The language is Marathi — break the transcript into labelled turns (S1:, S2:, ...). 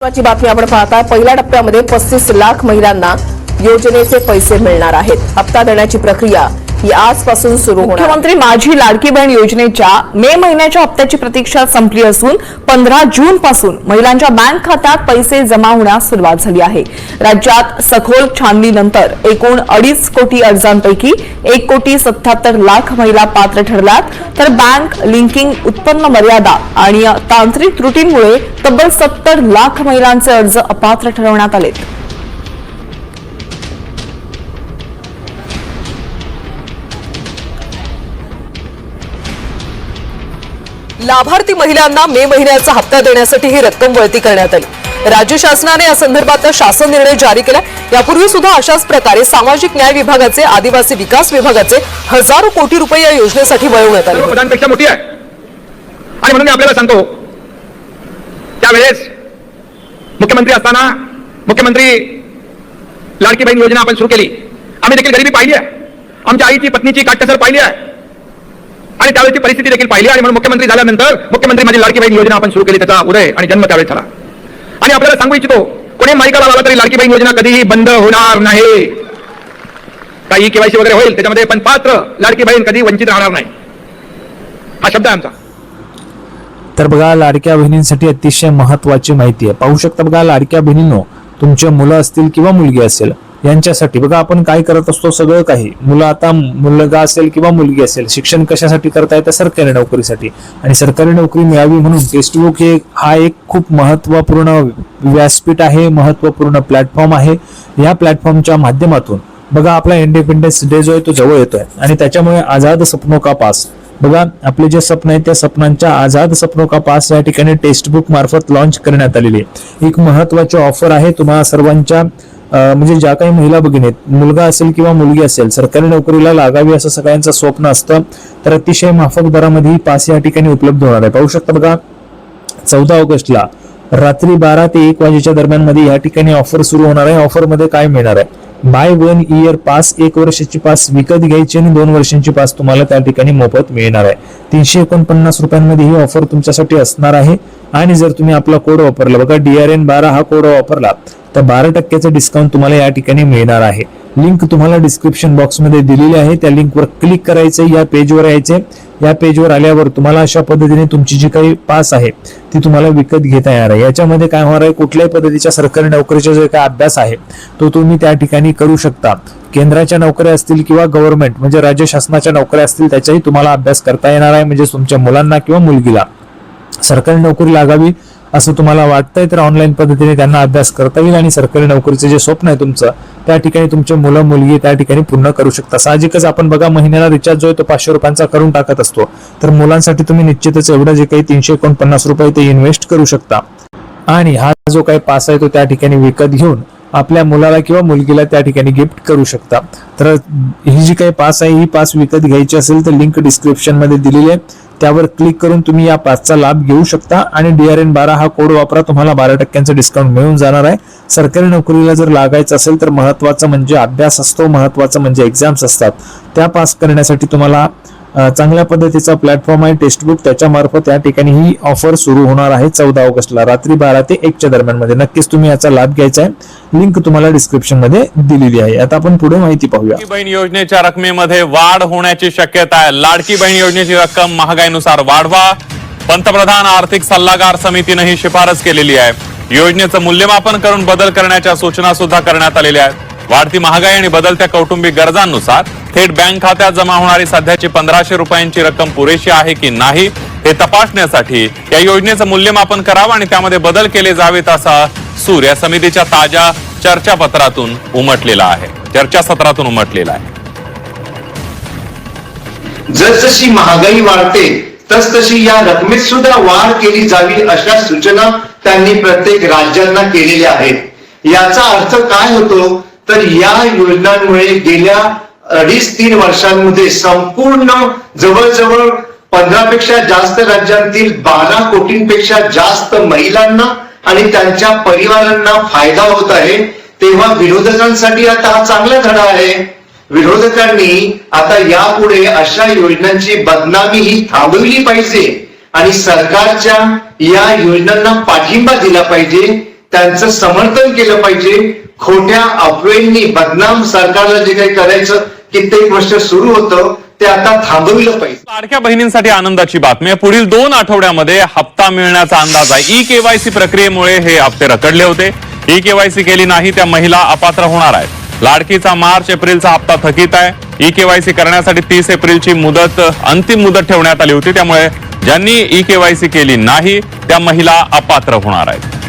S1: महत्त्वाची बातमी आपण पाहता पहिल्या टप्प्यामध्ये 35 लाख महिलांना योजनेचे पैसे मिळणार आहेत। हप्ता देण्याची प्रक्रिया ही आजपासून सुरू होणार।
S2: मुख्यमंत्री माझी लाडकी बहीण योजनेच्या मे महिन्याच्या हप्त्याची प्रतीक्षा संपली असून 15 जून पासून महिलांच्या बँक खात्यात पैसे जमा होण्यास सुरुवात झाली आहे। राज्यात सखोल छाननीनंतर एकूण 2.5 कोटी अर्जांपैकी 1,77 लाख महिला पात्र ठरल्यात, तर बँक लिंकिंग, उत्पन्न मर्यादा आणि तांत्रिक त्रुटींमुळे तब्बल 70 लाख महिलांचे अर्ज अपात्र ठरवण्यात आले।
S3: लाभार्थी महिलांना मे महिन्याचा हप्ता देण्यासाठी ही रक्कम वळती करण्यात आली। राज्य शासनाने या संदर्भात शासन निर्णय जारी केला। यापूर्वी सुद्धा अशाच प्रकारे सामाजिक न्याय विभागाचे, आदिवासी विकास विभागाचे हजारो कोटी रुपये या योजनेसाठी वळवण्यात आले।
S4: प्रधानपेक्षा मोठी आहे आणि म्हणून मी आपल्याला सांगतो, त्यावेळेस मुख्यमंत्री असताना मुख्यमंत्री लाडकी बहीण योजना आपण सुरू केली। आम्ही देखील गरिबी पाहिली आहे, आमच्या आईची पत्नीची काटकसर पाहिली आहे आणि त्यावेळची परिस्थिती देखील पाहिली आणि म्हणून मुख्यमंत्री झाल्यानंतर मुख्यमंत्री माझी लाडकी बहीण योजना आपण सुरू केली, त्याचा उदय आणि जन्म त्यावेळेस झाला। आणि आपल्याला सांगू इच्छितो, कोणी माहिती लावला तरी लाडकी बहीण योजना कधीही बंद होणार नाही। काही केवायसी वगैरे होईल त्याच्यामध्ये, पण पात्र लाडकी बहीण कधी वंचित राहणार नाही, हा शब्द आहे आमचा।
S5: तर बघा, लाडक्या बहिणींसाठी अतिशय महत्त्वाची माहिती आहे। पाहू शकता बघा, लाडक्या बहिणींनो, तुमचे मुलं असतील किंवा मुलगी असेल यांच्यासाठी बघा आपण काय करत असतो, सगळं काही मुलं, आता मुलगा असेल किंवा मुलगी असेल, शिक्षण कशासाठी करताय तर सरकारी नोकरीसाठी, आणि सरकारी नोकरी मिळावी म्हणून टेक्स्टबुक हा एक खूप महत्त्वपूर्ण व्यासपीठ आहे, महत्त्वपूर्ण प्लॅटफॉर्म आहे। या प्लॅटफॉर्मच्या माध्यमातून बघा आपला इंडिपेंडन्स डे जो आहे तो जवळ येतोय आणि त्याच्यामुळे आझाद सपनों का पास, बघा आपले जे स्वप्न आहेत त्या स्वप्नांच्या आझाद सपनों का पास या ठिकाणी टेक्स्टबुक मार्फत लॉन्च करण्यात आलेली आहे। एक महत्त्वाची ऑफर आहे तुम्हाला सर्वांच्या, म्हणजे ज्या काही महिला भगिनी आहेत, मुलगा असेल किंवा मुलगी असेल, सरकारी नोकरीला लागावी असं सगळ्यांचं स्वप्न असतं, तर अतिशय माफक दरामध्ये पास या ठिकाणी उपलब्ध होणार आहे। पाहू शकता बघा, 14 ऑगस्टला रात्री 12 ते 1 वाजेच्या दरम्यान मध्ये या ठिकाणी ऑफर सुरू होणार आहे। ऑफर मध्ये काय मिळणार आहे, बाय 1 इयर पास, 1 वर्षाची पास विकत घ्यायची आणि 2 वर्षांची पास तुम्हाला त्या ठिकाणी मोफत मिळणार आहे। 349 रुपयांमध्ये ही ऑफर तुमच्यासाठी असणार आहे। आणि जर तुम्ही आपला कोड वापरला, बघा DRN 12 हा कोड वापरला तर 12% डिस्काउंट तुम्हाला या ठिकाणी मिळणार आहे। लिंक तुम्हाला डिस्क्रिप्शन बॉक्स मध्ये दिलेली आहे, त्या लिंकवर क्लिक करायचं, या पेजवर यायचे। या पेजवर आल्यावर तुम्हाला अशा पद्धतीने तुमची जी काही पास आहे ती तुम्हाला विकत घेता येणार आहे। याच्यामध्ये काय होणार आहे, कुठल्याही पद्धतीच्या सरकारी नोकरीचा जो काही अभ्यास आहे तो तुम्ही त्या ठिकाणी करू शकता। केंद्राच्या नोकऱ्या असतील किंवा गव्हर्नमेंट म्हणजे राज्य शासनाच्या नोकऱ्या असतील त्याचाही तुम्हाला अभ्यास करता येणार आहे। म्हणजे तुमच्या मुलांना किंवा मुलगीला सरकारी नोकरी लागावी असं तुम्हाला वाटतंय तर ऑनलाईन पद्धतीने त्यांना अभ्यास करता येईल आणि सरकारी नोकरीचे जे स्वप्न आहे तुमचं त्या ठिकाणी तुमचे मुलं मुलगी त्या ठिकाणी पूर्ण करू शकता। साहजिकच आपण बघा महिन्याला रिचार्ज जो आहे तो 500 रुपयांचा करून टाकत असतो, तर मुलांसाठी तुम्ही निश्चितच एवढं जे काही 349 रुपये ते इन्व्हेस्ट करू शकता आणि हा जो काही पास आहे तो त्या ठिकाणी विकत घेऊन आपल्या मुलाला किंवा मुलगीला त्या ठिकाणी गिफ्ट करू शकता। तर ही जी काही पास आहे ही पास विकत घ्यायची असेल तर लिंक डिस्क्रिप्शन मध्ये दिलेली आहे, त्यावर क्लिक करून तुम्ही या पासचा लाभ घेऊ शकता आणि DRN 12 हा कोड वापरा, तुम्हाला 12% डिस्काउंट मिळून जाणार आहे। सरकारी नोकरीला जर लागायचं असेल तर महत्त्वाचं म्हणजे अभ्यास असतो, महत्त्वाचं म्हणजे एक्झाम्स असतात, त्या पास करण्यासाठी तुम्हाला चांगल्या पद्धतीचा प्लॅटफॉर्म आहे टेक्स्टबुक, त्याच्या मार्फत या ठिकाणी ही ऑफर सुरू होणार आहे 14 ऑगस्टला रात्री 12 ते 1 च्या दरम्यान मध्ये। नक्कीच तुम्ही याचा लाभ घ्यायचा आहे, लिंक तुम्हाला डिस्क्रिप्शन मध्ये दिलेली आहे। आता आपण पुढे माहिती पाहूया।
S6: लाडकी बहीण योजनेच्या रकमेमध्ये वाढ होण्याची शक्यता आहे। लाडकी बहीण योजनेची रक्कम महागाईनुसार वाढवा, पंतप्रधान आर्थिक सल्लागार समितीने ही शिफारस केलेली आहे। योजनेचं मूल्यमापन करून बदल करण्याच्या सूचना सुद्धा करण्यात आलेल्या आहेत। वाढती महागाई आणि बदलत्या कौटुंबिक गरजांनुसार थेट बँक खात्यात जमा होणारी सध्याची 1500 रुपयांची रक्कम पुरेशी आहे की नाही हे तपासण्यासाठी या योजनेचं मूल्यमापन करावं आणि त्यामध्ये बदल केले जावेत असा सूर या समितीच्या ताज्या चर्चासत्रातून उमटलेला आहे।
S7: जसजशी महागाई वाढते तसतशी या रकमेत सुद्धा वाढ केली जावी अशा सूचना त्यांनी प्रत्येक राज्यांना केलेल्या आहेत। याचा अर्थ काय होतो तर या योजनांमुळे गेल्या 2.5-3 वर्षांमध्ये संपूर्ण जवळजवळ 15 पेक्षा जास्त राज्यांतील 12 कोटींपेक्षा जास्त महिलांना आणि त्यांच्या परिवारांना फायदा होत आहे। तेव्हा विरोधकांसाठी आता हा चांगला धडा आहे। विरोधकांनी आता यापुढे अशा योजनांची बदनामी ही थांबवली पाहिजे आणि सरकारच्या या योजनांना पाठिंबा दिला पाहिजे। त्यांचं समर्थन केलं पाहिजे. खोट्या अफवेंनी बदनाम सरकारला जे काही करायचं कित्येक वर्ष सुरू होतं ते आता थांबविलं पाहिजे.
S6: लाडक्या बहिणींसाठी आनंदाची बातमी आहे. पुढील 2 आठवड्यामध्ये हप्ता मिळण्याचा अंदाज आहे. ई केवायसी प्रक्रियेमुळे हे हप्ते रखडले होते. ई केवायसी केली नाही त्या महिला अपात्र होणार आहेत. लाडकीचा मार्च एप्रिलचा हप्ता थकीत आहे. ई केवायसी करण्यासाठी 30 एप्रिलची अंतिम मुदत ठेवण्यात आली होती. त्यामुळे ज्यांनी ई केवायसी केली नाही त्या महिला अपात्र होणार आहेत.